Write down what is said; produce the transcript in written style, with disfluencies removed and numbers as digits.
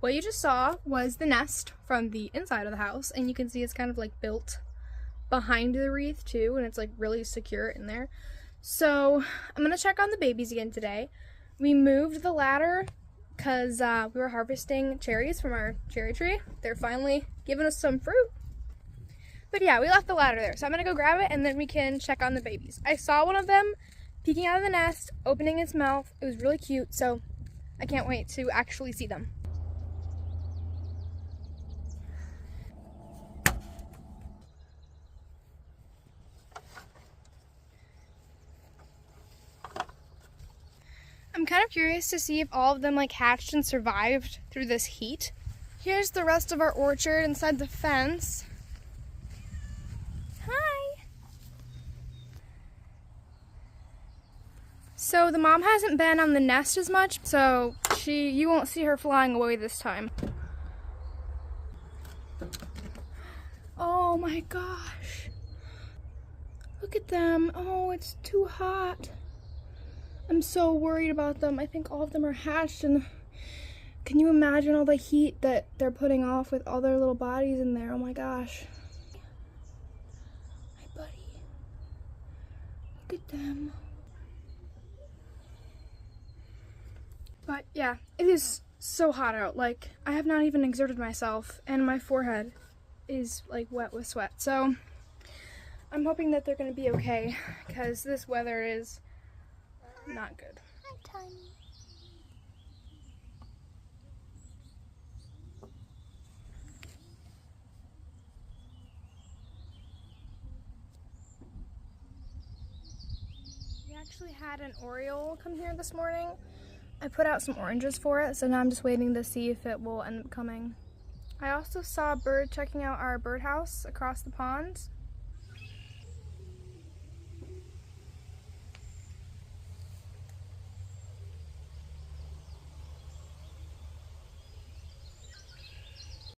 What you just saw was the nest from the inside of the house, and you can see it's kind of like built behind the wreath too, and it's like really secure in there. So I'm gonna check on the babies again today. We moved the ladder because we were harvesting cherries from our cherry tree. They're finally giving us some fruit. But yeah, we left the ladder there, so I'm gonna go grab it and then we can check on the babies. I saw one of them peeking out of the nest, opening its mouth. It was really cute, so I can't wait to actually see them. I'm kind of curious to see if all of them like hatched and survived through this heat. Here's the rest of our orchard inside the fence. Hi! So the mom hasn't been on the nest as much, so you won't see her flying away this time. Oh my gosh. Look at them. Oh, it's too hot. I'm so worried about them. I think all of them are hatched, and can you imagine all the heat that they're putting off with all their little bodies in there? Oh my gosh. Hi, buddy. Look at them. But yeah, it is so hot out. Like, I have not even exerted myself, and my forehead is like wet with sweat. So I'm hoping that they're gonna be okay, because this weather is not good. Hi, Tiny. We actually had an oriole come here this morning. I put out some oranges for it, so now I'm just waiting to see if it will end up coming. I also saw a bird checking out our birdhouse across the pond.